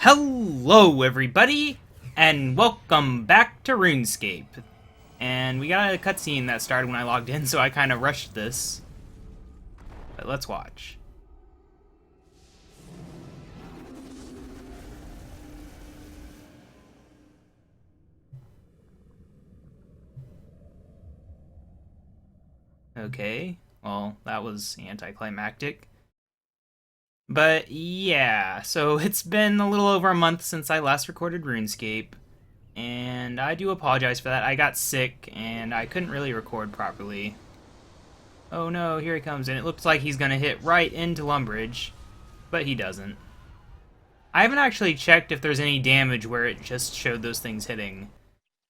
Hello everybody, and welcome back to RuneScape. And we got a cutscene that started when I logged in, so I kind of rushed this. But let's watch. Okay, well, that was anticlimactic. But yeah, so it's been a little over a month since I last recorded RuneScape. And I do apologize for that. I got sick, and I couldn't really record properly. Oh no, here he comes, and it looks like he's gonna hit right into Lumbridge, but he doesn't. I haven't actually checked if there's any damage where it just showed those things hitting.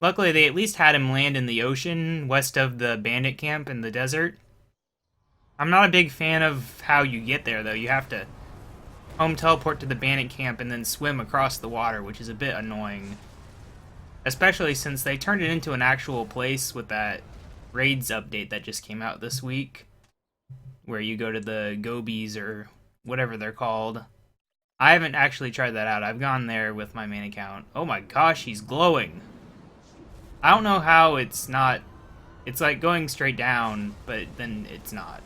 Luckily, they at least had him land in the ocean, west of the bandit camp in the desert. I'm not a big fan of how you get there, though. You have to home teleport to the bandit camp and then swim across the water, which is a bit annoying. Especially since they turned it into an actual place with that raids update that just came out this week, where you go to the gobies or whatever they're called. I haven't actually tried that out. I've gone there with my main account. Oh my gosh, he's glowing. I don't know how it's not... It's like going straight down, but then it's not.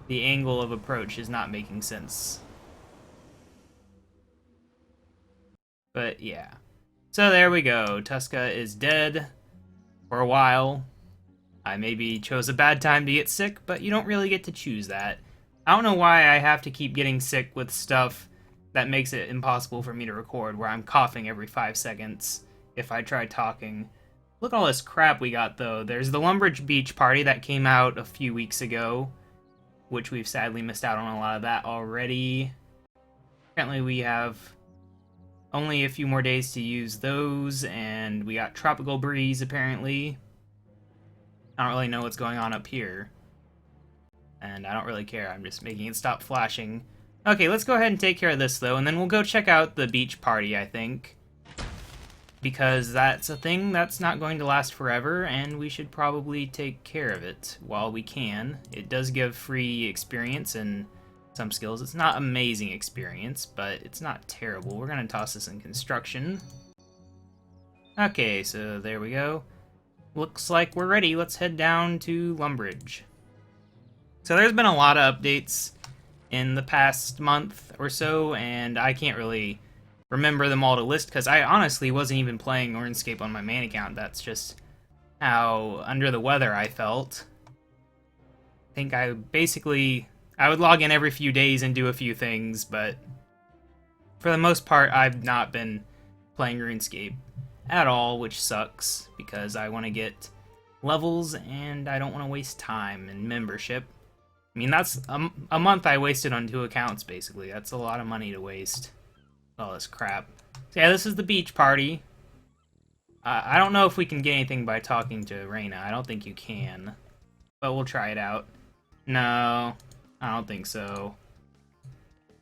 The angle of approach is not making sense. But yeah. So there we go. Tuska is dead for a while. I maybe chose a bad time to get sick, but you don't really get to choose that. I don't know why I have to keep getting sick with stuff that makes it impossible for me to record, where I'm coughing every 5 seconds if I try talking. Look at all this crap we got, though. There's the Lumbridge Beach party that came out a few weeks ago, which we've sadly missed out on a lot of that already. Apparently we have only a few more days to use those, and we got Tropical Breeze, apparently. I don't really know what's going on up here. And I don't really care, I'm just making it stop flashing. Okay, let's go ahead and take care of this, though, and then we'll go check out the beach party, I think. Because that's a thing that's not going to last forever, and we should probably take care of it while we can. It does give free experience and some skills. It's not amazing experience, but it's not terrible. We're going to toss this in construction. Okay, so there we go. Looks like we're ready. Let's head down to Lumbridge. So there's been a lot of updates in the past month or so, and I can't really remember them all to list because I honestly wasn't even playing RuneScape on my main account. That's just how under the weather I felt. I think I would log in every few days and do a few things, but for the most part I've not been playing RuneScape at all, which sucks because I want to get levels and I don't want to waste time and membership. I mean, that's a month I wasted on 2 accounts, basically. That's a lot of money to waste. All this crap. So yeah, this is the beach party. I don't know if we can get anything by talking to Reyna. I don't think you can. But we'll try it out. No, I don't think so.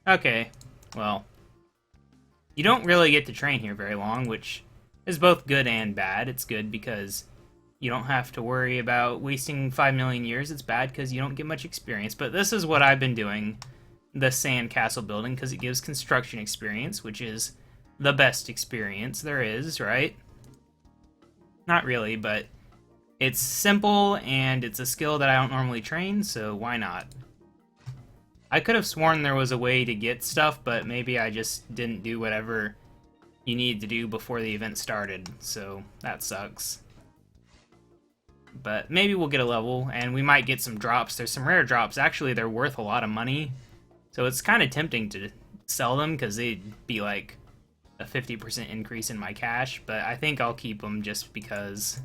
Okay, well. You don't really get to train here very long, which is both good and bad. It's good because you don't have to worry about wasting 5 million years. It's bad because you don't get much experience. But this is what I've been doing. The sand castle building, because it gives construction experience, which is the best experience there is, right? Not really, but it's simple and it's a skill that I don't normally train, so why not? I could have sworn there was a way to get stuff, but maybe I just didn't do whatever you needed to do before the event started, so that sucks. But maybe we'll get a level, and we might get some drops. There's some rare drops. Actually, they're worth a lot of money. So it's kind of tempting to sell them because they'd be like a 50% increase in my cash, but I think I'll keep them just because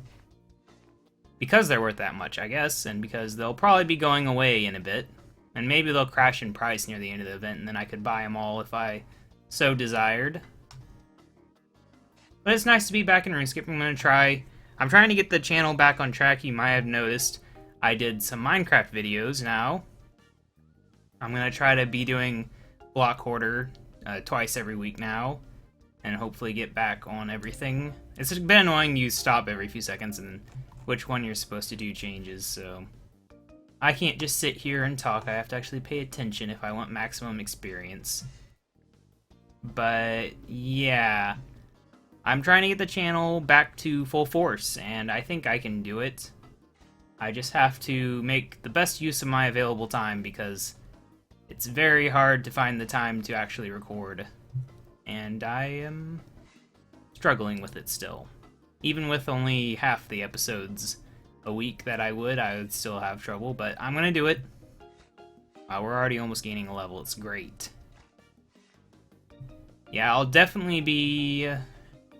they're worth that much, I guess, and because they'll probably be going away in a bit, and maybe they'll crash in price near the end of the event, and then I could buy them all if I so desired. But it's nice to be back in RuneScape. I'm trying to get the channel back on track. You might have noticed I did some Minecraft videos now. I'm going to try to be doing Block Hoarder twice every week now, and hopefully get back on everything. It's been annoying you stop every few seconds and which one you're supposed to do changes, so I can't just sit here and talk. I have to actually pay attention if I want maximum experience. But yeah, I'm trying to get the channel back to full force, and I think I can do it. I just have to make the best use of my available time, because it's very hard to find the time to actually record. And I am struggling with it still. Even with only half the episodes a week that I would still have trouble, but I'm gonna do it. Wow, we're already almost gaining a level. It's great. Yeah, I'll definitely be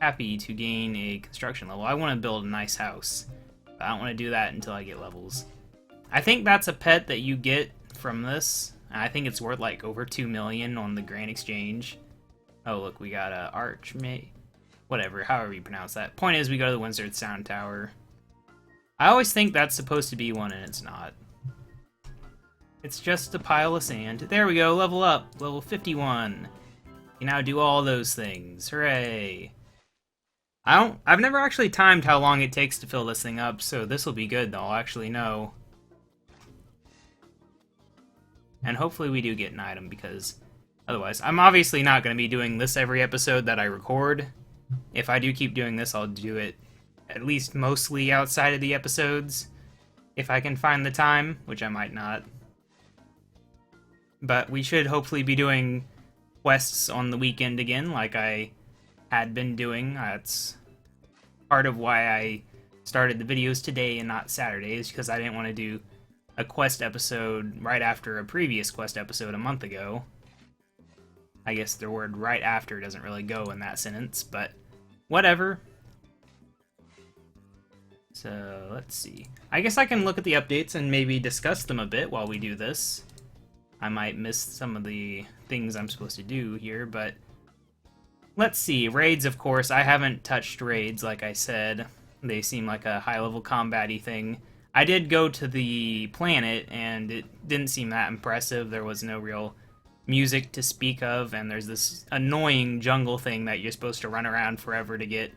happy to gain a construction level. I want to build a nice house, but I don't want to do that until I get levels. I think that's a pet that you get from this, and I think it's worth like over 2 million on the Grand Exchange. Oh, look, we got a whatever, however you pronounce that. Point is, we go to the Windsor Sound Tower. I always think that's supposed to be one, and it's not. It's just a pile of sand. There we go, level up, level 51. You now do all those things. Hooray! I've never actually timed how long it takes to fill this thing up, so this will be good, though. I'll actually know. And hopefully we do get an item, because otherwise, I'm obviously not going to be doing this every episode that I record. If I do keep doing this, I'll do it at least mostly outside of the episodes, if I can find the time, which I might not. But we should hopefully be doing quests on the weekend again, like I had been doing. That's part of why I started the videos today and not Saturdays, because I didn't want to do a quest episode right after a previous quest episode a month ago. I guess the word right after doesn't really go in that sentence, but whatever. So, let's see. I guess I can look at the updates and maybe discuss them a bit while we do this. I might miss some of the things I'm supposed to do here, but let's see. Raids, of course. I haven't touched raids, like I said. They seem like a high-level combat-y thing. I did go to the planet, and it didn't seem that impressive. There was no real music to speak of, and there's this annoying jungle thing that you're supposed to run around forever to get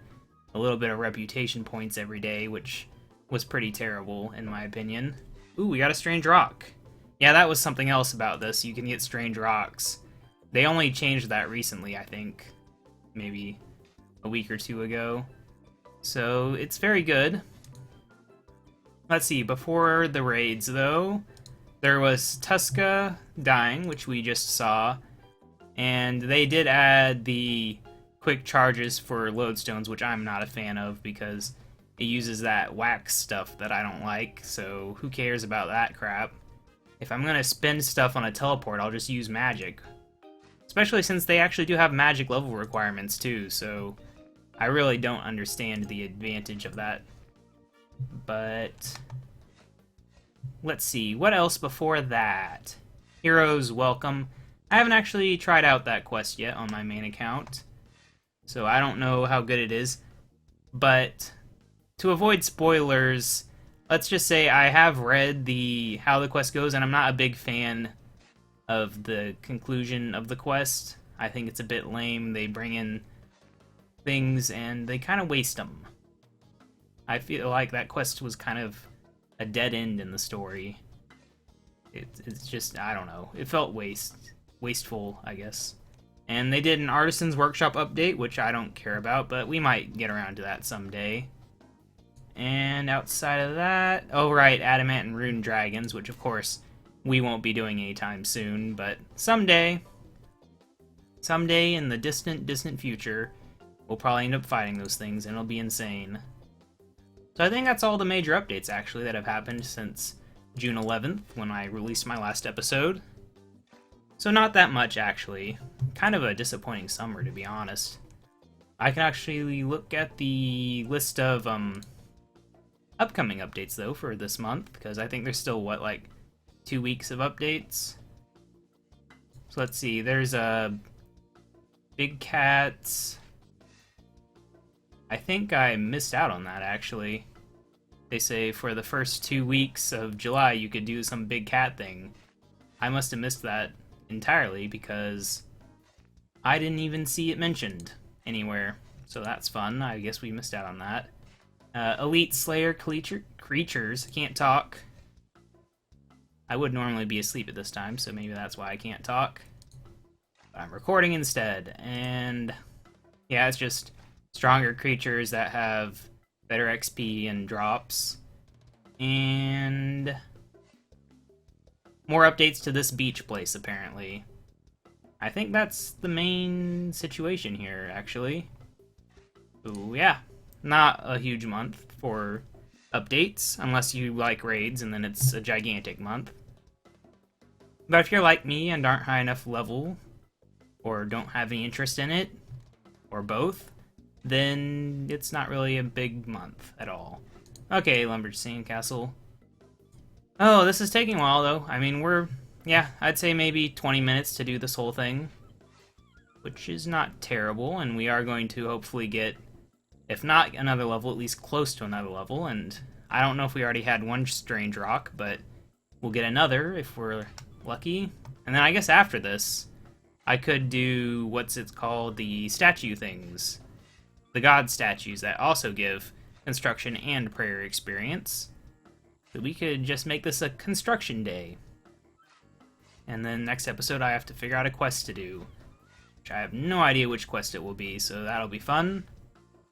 a little bit of reputation points every day, which was pretty terrible, in my opinion. Ooh, we got a strange rock. Yeah, that was something else about this. You can get strange rocks. They only changed that recently, I think. Maybe a week or two ago. So, it's very good. Let's see, before the raids, though, there was Tuska dying, which we just saw. And they did add the quick charges for lodestones, which I'm not a fan of because it uses that wax stuff that I don't like, so who cares about that crap? If I'm gonna spend stuff on a teleport, I'll just use magic. Especially since they actually do have magic level requirements too, so I really don't understand the advantage of that. But let's see, what else before that? Heroes Welcome. I haven't actually tried out that quest yet on my main account, so I don't know how good it is. But to avoid spoilers, let's just say I have read how the quest goes, and I'm not a big fan of the conclusion of the quest. I think it's a bit lame. They bring in things and they kind of waste them. I feel like that quest was kind of a dead end in the story. It's just, I don't know. It felt wasteful, I guess. And they did an Artisan's Workshop update, which I don't care about, but we might get around to that someday. And outside of that, oh right, Adamant and Rune Dragons, which of course we won't be doing anytime soon, but someday in the distant future, we'll probably end up fighting those things, and it'll be insane. So I think that's all the major updates, actually, that have happened since June 11th, when I released my last episode. So not that much, actually. Kind of a disappointing summer, to be honest. I can actually look at the list of upcoming updates, though, for this month, because I think there's still, what, like 2 weeks of updates? So let's see, there's Big Cats. I think I missed out on that, actually. They say for the first 2 weeks of July you could do some Big Cat thing. I must have missed that entirely because I didn't even see it mentioned anywhere. So that's fun. I guess we missed out on that. Elite Slayer creatures. I can't talk. I would normally be asleep at this time, so maybe that's why I can't talk. But I'm recording instead, and yeah, it's just stronger creatures that have better XP and drops, and more updates to this beach place, apparently. I think that's the main situation here, actually. Ooh, yeah. Not a huge month for updates, unless you like raids, and then it's a gigantic month. But if you're like me and aren't high enough level, or don't have any interest in it, or both, then it's not really a big month at all. Okay, Lumber's Sandcastle. Oh, this is taking a while, though. I mean, yeah, I'd say maybe 20 minutes to do this whole thing, which is not terrible, and we are going to hopefully get, if not another level, at least close to another level, and I don't know if we already had one strange rock, but we'll get another if we're lucky. And then I guess after this, I could do, what's it called, the statue things. The god statues that also give construction and prayer experience. So we could just make this a construction day. And then next episode I have to figure out a quest to do, which I have no idea which quest it will be, so that'll be fun.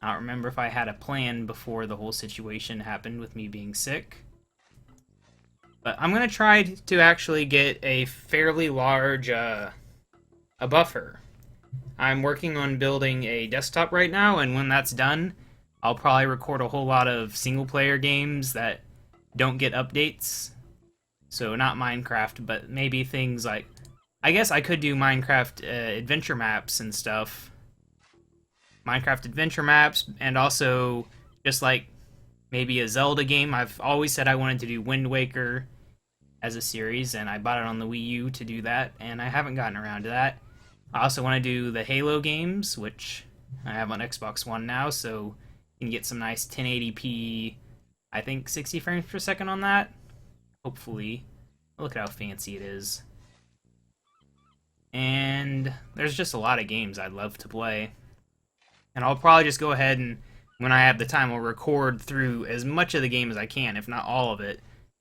I don't remember if I had a plan before the whole situation happened with me being sick. But I'm going to try to actually get a fairly large a buffer. I'm working on building a desktop right now, and when that's done, I'll probably record a whole lot of single-player games that don't get updates. So not Minecraft, but maybe things like... I guess I could do Minecraft adventure maps and stuff. Minecraft adventure maps, and also just like maybe a Zelda game. I've always said I wanted to do Wind Waker as a series, and I bought it on the Wii U to do that, and I haven't gotten around to that. I also want to do the Halo games, which I have on Xbox One now, so you can get some nice 1080p, I think 60 frames per second on that. Hopefully. Look at how fancy it is. And there's just a lot of games I'd love to play. And I'll probably just go ahead and, when I have the time, I'll record through as much of the game as I can, if not all of it.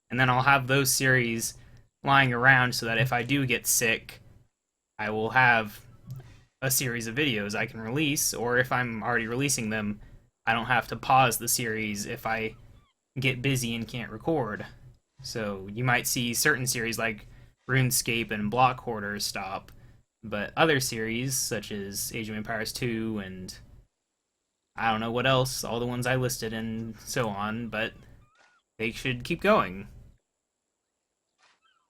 And then I'll have those series lying around so that if I do get sick, I will have a series of videos I can release, or if I'm already releasing them, I don't have to pause the series if I get busy and can't record. So you might see certain series like RuneScape and Block Hoarders stop, but other series, such as Age of Empires 2 and I don't know what else, all the ones I listed and so on, but they should keep going.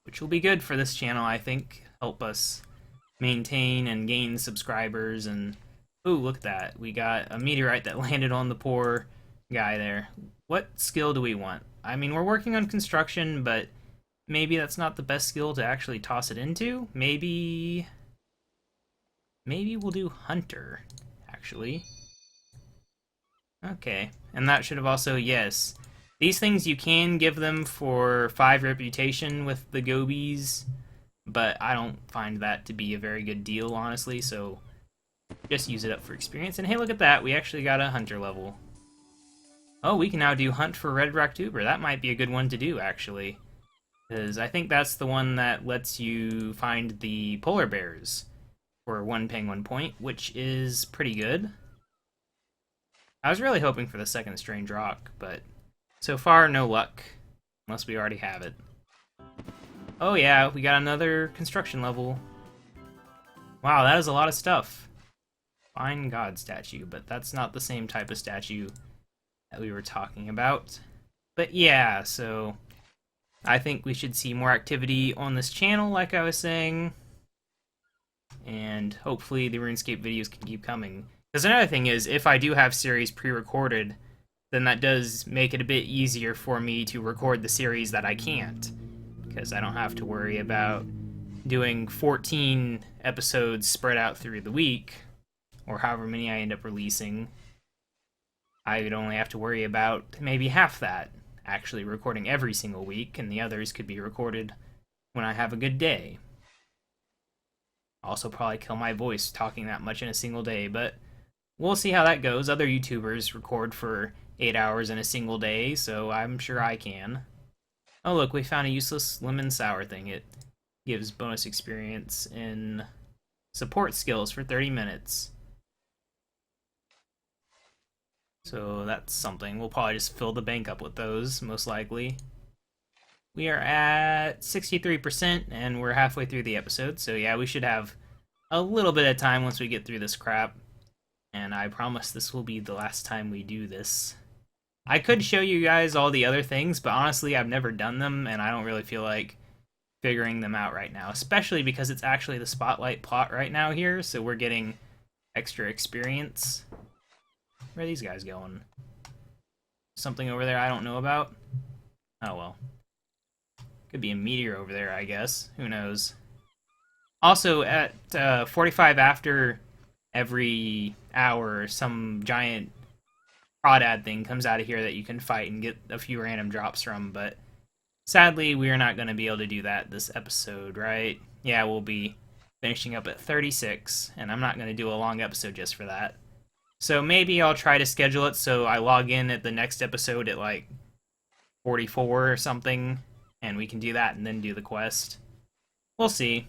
Which will be good for this channel, I think. Help us maintain and gain subscribers, and ooh, look at that. We got a meteorite that landed on the poor guy there. What skill do we want? I mean, we're working on construction, but maybe that's not the best skill to actually toss it into. Maybe we'll do Hunter, actually. Okay, and that should have also, yes. These things you can give them for 5 reputation with the gobies, but I don't find that to be a very good deal, honestly, so just use it up for experience. And hey, look at that, we actually got a Hunter level. Oh, we can now do Hunt for Red Rock Tuber. That might be a good one to do, actually. Because I think that's the one that lets you find the polar bears for 1 penguin point, which is pretty good. I was really hoping for the second strange rock, but so far, no luck. Unless we already have it. Oh yeah, we got another construction level. Wow, that is a lot of stuff. Fine God statue, but that's not the same type of statue that we were talking about. But yeah, so I think we should see more activity on this channel, like I was saying. And hopefully the RuneScape videos can keep coming. Because another thing is, if I do have series pre-recorded, then that does make it a bit easier for me to record the series that I can't. Because I don't have to worry about doing 14 episodes spread out through the week, or however many I end up releasing. I would only have to worry about maybe half that, actually recording every single week, and the others could be recorded when I have a good day. Also probably kill my voice talking that much in a single day, but we'll see how that goes. Other YouTubers record for 8 hours in a single day, so I'm sure I can. Oh look, we found a useless lemon sour thing. It gives bonus experience in support skills for 30 minutes. So that's something. We'll probably just fill the bank up with those, most likely. We are at 63%, and we're halfway through the episode, so yeah, we should have a little bit of time once we get through this crap. And I promise this will be the last time we do this. I could show you guys all the other things, but honestly, I've never done them, and I don't really feel like figuring them out right now, especially because it's actually the spotlight plot right now here, so we're getting extra experience. Where are these guys going? Something over there I don't know about? Oh well. Could be a meteor over there, I guess. Who knows? Also, at 45 after every hour, some giant crawdad thing comes out of here that you can fight and get a few random drops from, but sadly, we are not going to be able to do that this episode, right? Yeah, we'll be finishing up at 36, and I'm not going to do a long episode just for that. So maybe I'll try to schedule it so I log in at the next episode at like 44 or something, and we can do that and then do the quest. We'll see.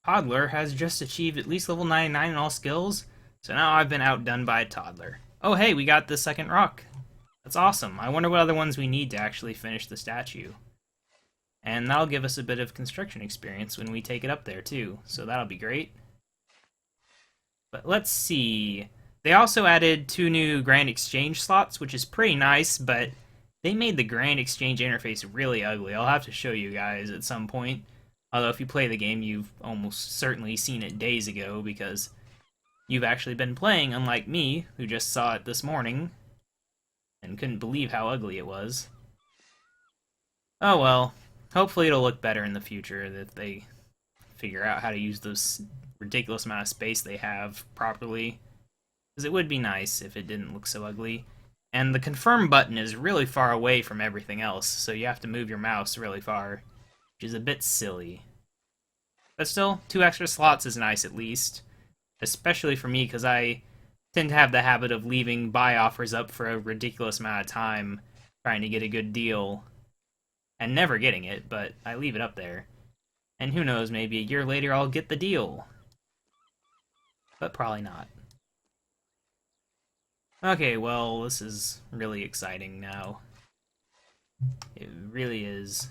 Toddler has just achieved at least level 99 in all skills, so now I've been outdone by a toddler. Oh hey, we got the second rock. That's awesome. I wonder what other ones we need to actually finish the statue. And that'll give us a bit of construction experience when we take it up there too, so that'll be great. But let's see. They also added 2 new Grand Exchange slots, which is pretty nice, but they made the Grand Exchange interface really ugly. I'll have to show you guys at some point. Although if you play the game, you've almost certainly seen it days ago, because you've actually been playing, unlike me, who just saw it this morning and couldn't believe how ugly it was. Oh well. Hopefully it'll look better in the future, that they figure out how to use this ridiculous amount of space they have properly. Because it would be nice if it didn't look so ugly. And the confirm button is really far away from everything else, so you have to move your mouse really far, which is a bit silly. But still, 2 extra slots is nice at least. Especially for me, because I tend to have the habit of leaving buy offers up for a ridiculous amount of time, trying to get a good deal, and never getting it, but I leave it up there. And who knows, maybe a year later I'll get the deal. But probably not. Okay, well, this is really exciting now. It really is.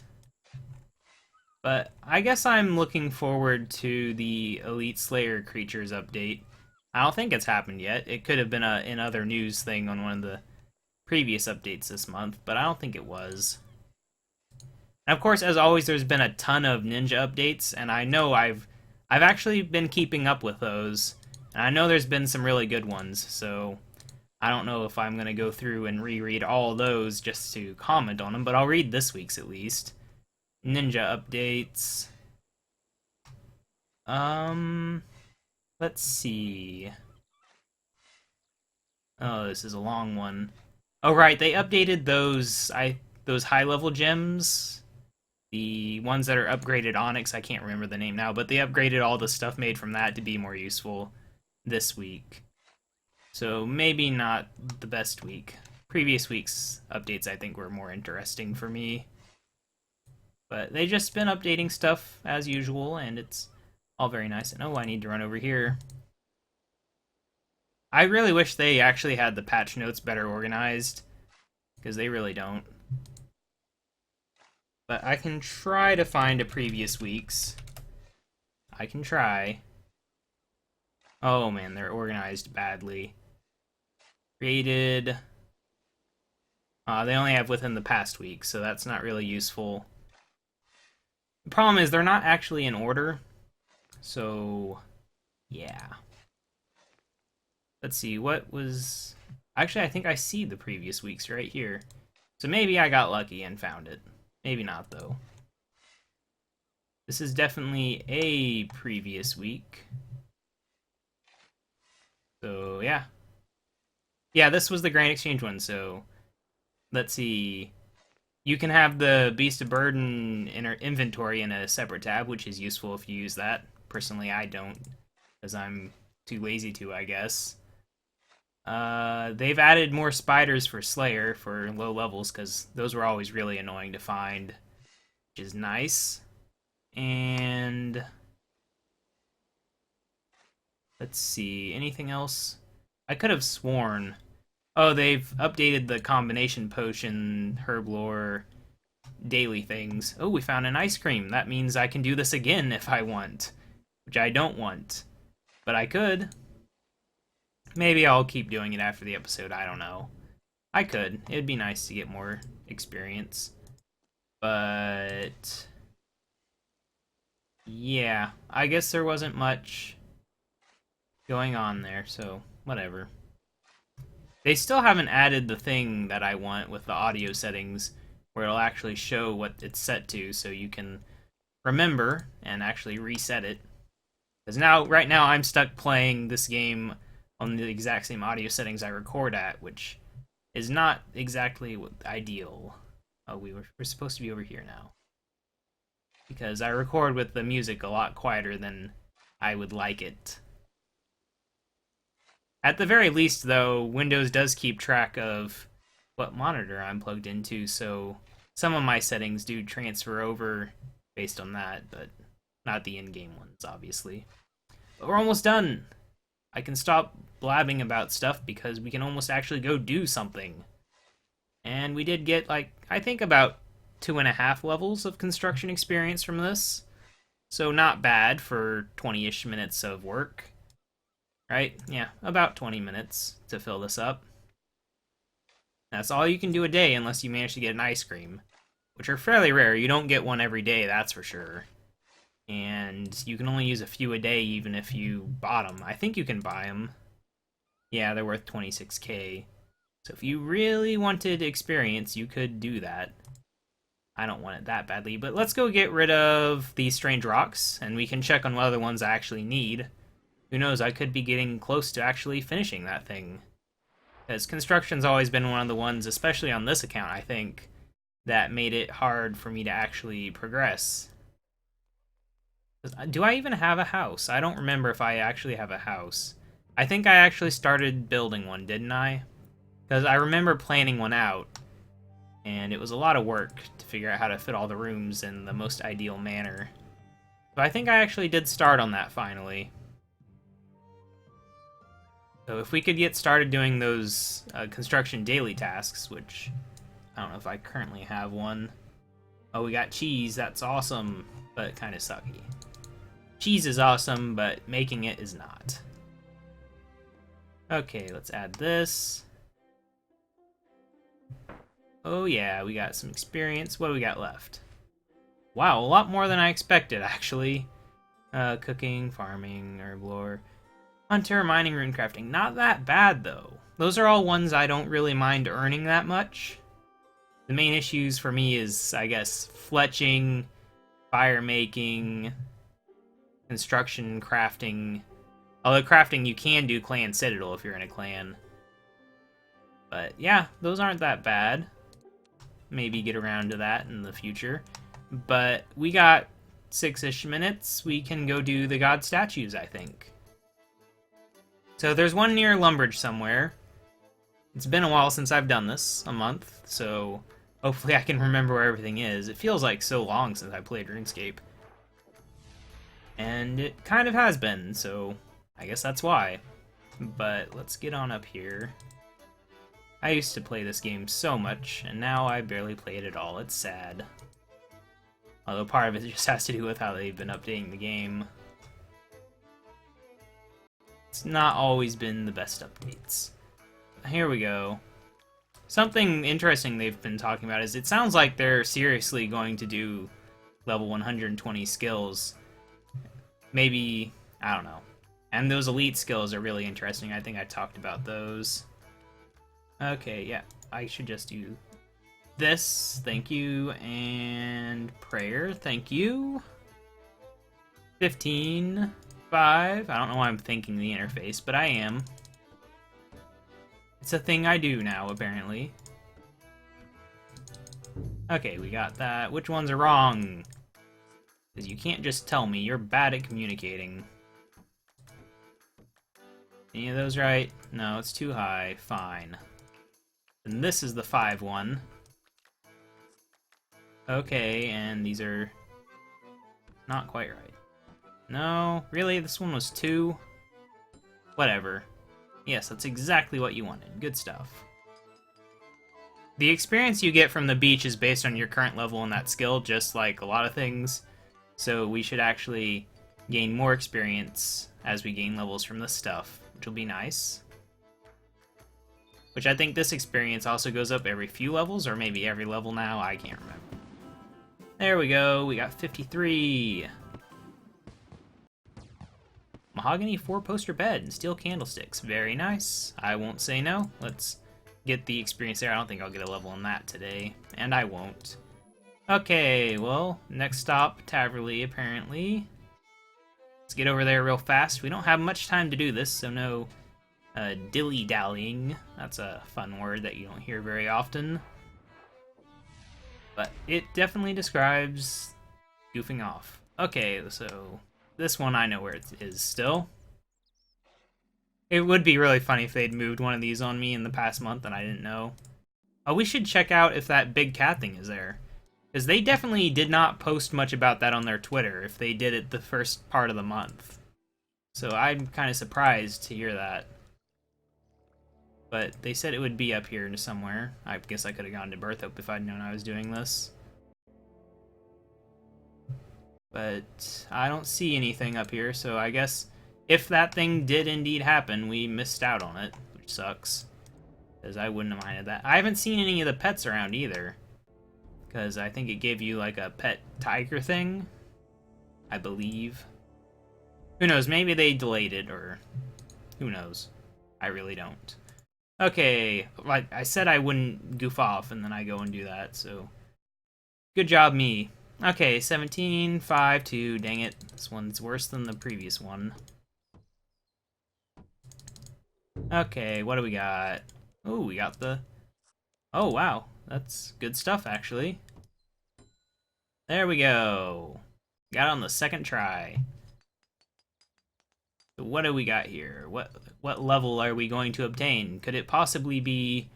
But I guess I'm looking forward to the Elite Slayer Creatures update. I don't think it's happened yet. It could have been an other news thing on one of the previous updates this month, but I don't think it was. And of course, as always, there's been a ton of ninja updates, and I know I've actually been keeping up with those. And I know there's been some really good ones, so I don't know if I'm going to go through and reread all of those just to comment on them, but I'll read this week's at least. Ninja updates. Let's see. Oh, this is a long one. Oh, right, they updated those high-level gems. The ones that are upgraded Onyx, I can't remember the name now, but they upgraded all the stuff made from that to be more useful this week. So maybe not the best week. Previous week's updates, I think, were more interesting for me. But they've just been updating stuff as usual, and it's all very nice. And oh, I need to run over here. I really wish they actually had the patch notes better organized, because they really don't. But I can try to find a previous week's. I can try. Oh man, they're organized badly. Created. They only have within the past week, so that's not really useful. The problem is they're not actually in order. So, yeah. Let's see, what was... Actually, I think I see the previous weeks right here. So maybe I got lucky and found it. Maybe not, though. This is definitely a previous week. So, yeah. Yeah, this was the Grand Exchange one, so... Let's see... You can have the Beast of Burden inventory in a separate tab, which is useful if you use that. Personally, I don't, because I'm too lazy to, I guess. They've added more spiders for Slayer for low levels, because those were always really annoying to find, which is nice. And Let's see, anything else? I could have sworn. Oh, they've updated the combination potion, herb lore, daily things. Oh, we found an ice cream. That means I can do this again if I want, which I don't want, but I could. Maybe I'll keep doing it after the episode, I don't know. I could. It'd be nice to get more experience. But yeah, I guess there wasn't much going on there, so whatever. They still haven't added the thing that I want with the audio settings where it'll actually show what it's set to so you can remember and actually reset it. Because right now, I'm stuck playing this game on the exact same audio settings I record at, which is not exactly ideal. Oh, we're supposed to be over here now. Because I record with the music a lot quieter than I would like it. At the very least, though, Windows does keep track of what monitor I'm plugged into, so some of my settings do transfer over based on that, but not the in-game ones, obviously. But we're almost done! I can stop blabbing about stuff because we can almost actually go do something. And we did get, like, I think about 2.5 levels of construction experience from this. So not bad for 20-ish minutes of work. Right? Yeah, about 20 minutes to fill this up. That's all you can do a day unless you manage to get an ice cream, which are fairly rare. You don't get one every day, that's for sure. And you can only use a few a day even if you bought them. I think you can buy them. Yeah, they're worth 26k. So if you really wanted experience, you could do that. I don't want it that badly, but let's go get rid of these strange rocks, and we can check on what other ones I actually need. Who knows, I could be getting close to actually finishing that thing. Because construction's always been one of the ones, especially on this account, I think, that made it hard for me to actually progress. Do I even have a house? I don't remember if I actually have a house. I think I actually started building one, didn't I? Because I remember planning one out, and it was a lot of work to figure out how to fit all the rooms in the most ideal manner. So I think I actually did start on that finally. So if we could get started doing those construction daily tasks, which I don't know if I currently have one. Oh, we got cheese. That's awesome, but kind of sucky. Cheese is awesome, but making it is not. Okay, let's add this. Oh yeah, we got some experience. What do we got left? Wow, a lot more than I expected, actually. Cooking, farming, herb lore. Hunter, mining, runecrafting. Not that bad, though. Those are all ones I don't really mind earning that much. The main issues for me is, I guess, fletching, fire making, construction, crafting. Although crafting, you can do clan citadel if you're in a clan. But yeah, those aren't that bad. Maybe get around to that in the future. But we got 6-ish minutes. We can go do the god statues, I think. So there's one near Lumbridge somewhere. It's been a while since I've done this, a month, so hopefully I can remember where everything is. It feels like so long since I played RuneScape. And it kind of has been, so I guess that's why. But let's get on up here. I used to play this game so much, and now I barely play it at all. It's sad. Although part of it just has to do with how they've been updating the game. It's not always been the best updates. Here we go. Something interesting they've been talking about is it sounds like they're seriously going to do level 120 skills. Maybe, I don't know. And those elite skills are really interesting. I think I talked about those. Okay, yeah. I should just do this. Thank you. And prayer. Thank you. 15. 5. I don't know why I'm thinking the interface, but I am. It's a thing I do now, apparently. Okay, we got that. Which ones are wrong? Because you can't just tell me. You're bad at communicating. Any of those right? No, it's too high. Fine. And this is the 5 one. Okay, and these are not quite right. No, really? This one was 2? Whatever. Yes, that's exactly what you wanted. Good stuff. The experience you get from the beach is based on your current level in that skill, just like a lot of things. So we should actually gain more experience as we gain levels from this stuff, which will be nice. Which I think this experience also goes up every few levels, or maybe every level now, I can't remember. There we go, we got 53. Mahogany 4-poster bed and steel candlesticks, very nice. I won't say no, let's get the experience there. I don't think I'll get a level on that today, and I won't. Okay, well, next stop, Taverley, apparently. Let's get over there real fast. We don't have much time to do this, so no dilly-dallying. That's a fun word that you don't hear very often. But it definitely describes goofing off. Okay, so this one I know where it is still. It would be really funny if they'd moved one of these on me in the past month and I didn't know. Oh, we should check out if that big cat thing is there. Because they definitely did not post much about that on their Twitter if they did it the first part of the month. So I'm kind of surprised to hear that. But they said it would be up here somewhere. I guess I could have gone to Berthope if I'd known I was doing this. But I don't see anything up here, so I guess if that thing did indeed happen, we missed out on it, which sucks. Because I wouldn't have minded that. I haven't seen any of the pets around either. Because I think it gave you like a pet tiger thing, I believe. Who knows, maybe they delayed it, or who knows. I really don't. Okay, like I said I wouldn't goof off, and then I go and do that, so good job me. Okay, 17, 5, 2, dang it. This one's worse than the previous one. Okay, what do we got? Oh, we got the... Oh, wow. That's good stuff, actually. There we go. Got it on the second try. So what do we got here? What level are we going to obtain? Could it possibly be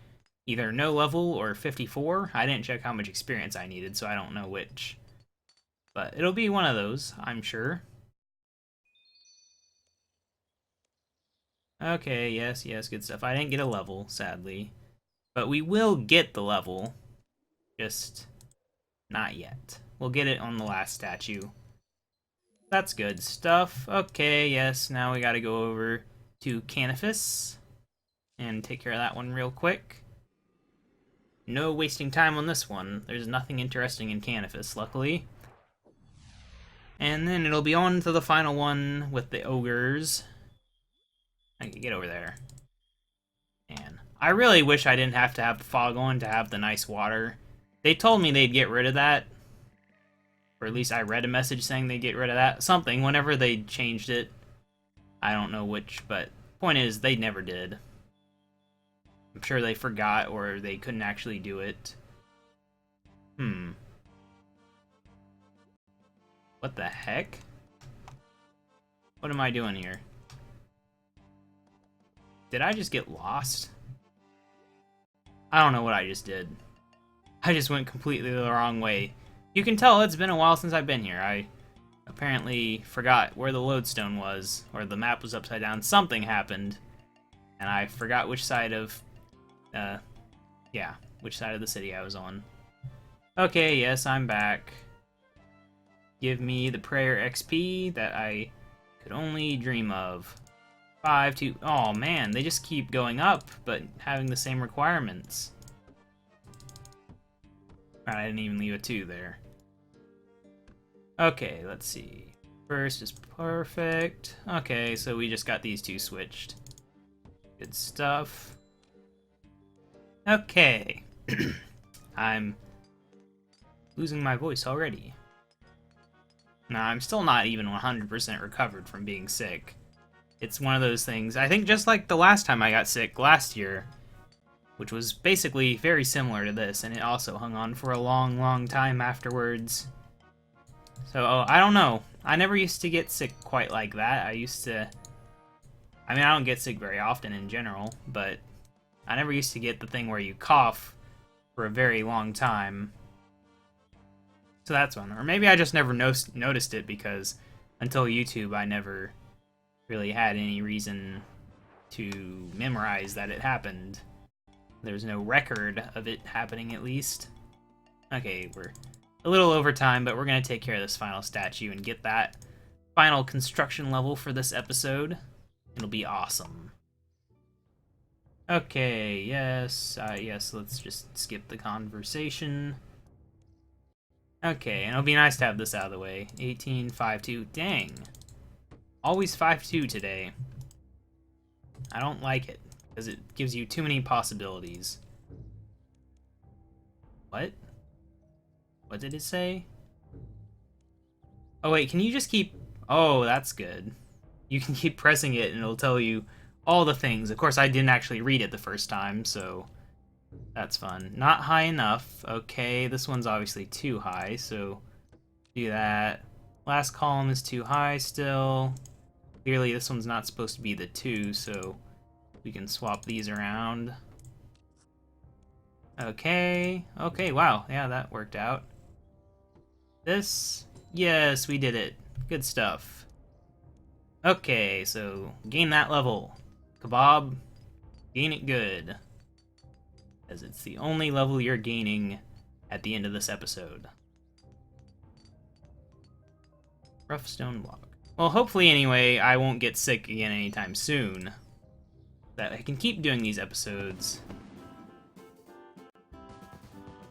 either no level or 54? I didn't check how much experience I needed, so I don't know which. But it'll be one of those, I'm sure. Okay, yes, good stuff. I didn't get a level, sadly. But we will get the level. Just not yet. We'll get it on the last statue. That's good stuff. Okay, yes, now we gotta go over to Canifis and take care of that one real quick. No wasting time on this one. There's nothing interesting in Canifis, luckily. And then it'll be on to the final one with the ogres. I can get over there. And I really wish I didn't have to have the fog on to have the nice water. They told me they'd get rid of that. Or at least I read a message saying they'd get rid of that. Something, whenever they changed it. I don't know which, but point is, they never did. I'm sure they forgot or they couldn't actually do it. What the heck? What am I doing here? Did I just get lost? I don't know what I just did. I just went completely the wrong way. You can tell it's been a while since I've been here. I apparently forgot where the lodestone was, or the map was upside down. Something happened, and I forgot which side of, which side of the city I was on. Okay, yes, I'm back. Give me the prayer XP that I could only dream of. 5, 2, oh man, they just keep going up, but having the same requirements. I didn't even leave a 2 there. Okay, let's see. First is perfect. Okay, so we just got these 2 switched. Good stuff. Okay. I'm losing my voice already. No, I'm still not even 100% recovered from being sick. It's one of those things, I think just like the last time I got sick last year, which was basically very similar to this, and it also hung on for a long time afterwards. So, I don't know. I never used to get sick quite like that. I mean, I don't get sick very often in general, but I never used to get the thing where you cough for a very long time. So that's one. Or maybe I just never noticed it because until YouTube, I never really had any reason to memorize that it happened. There's no record of it happening, at least. Okay, we're a little over time, but we're going to take care of this final statue and get that final construction level for this episode. It'll be awesome. Okay, yes, let's just skip the conversation. Okay, and it'll be nice to have this out of the way. 1852, dang. Always 5-2 today. I don't like it, because it gives you too many possibilities. What? What did it say? Oh wait, can you just keep... Oh, that's good. You can keep pressing it and it'll tell you all the things. Of course, I didn't actually read it the first time, so that's fun. Not high enough. Okay, this one's obviously too high, so do that. Last column is too high still. Clearly, this one's not supposed to be the 2, so we can swap these around. Okay, wow, yeah, that worked out. This, yes, we did it. Good stuff. Okay, so gain that level. KaBob, gain it good. As it's the only level you're gaining at the end of this episode. Rough stone block. Well, hopefully anyway, I won't get sick again anytime soon. That I can keep doing these episodes.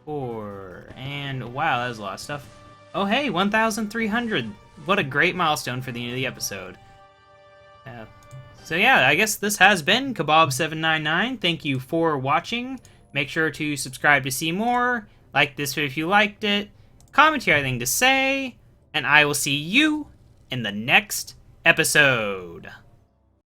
4, and wow, that was a lot of stuff. Oh hey, 1,300! What a great milestone for the end of the episode. So yeah, I guess this has been KaBob799. Thank you for watching. Make sure to subscribe to see more. Like this video if you liked it. Comment your thing to say. And I will see you in the next episode.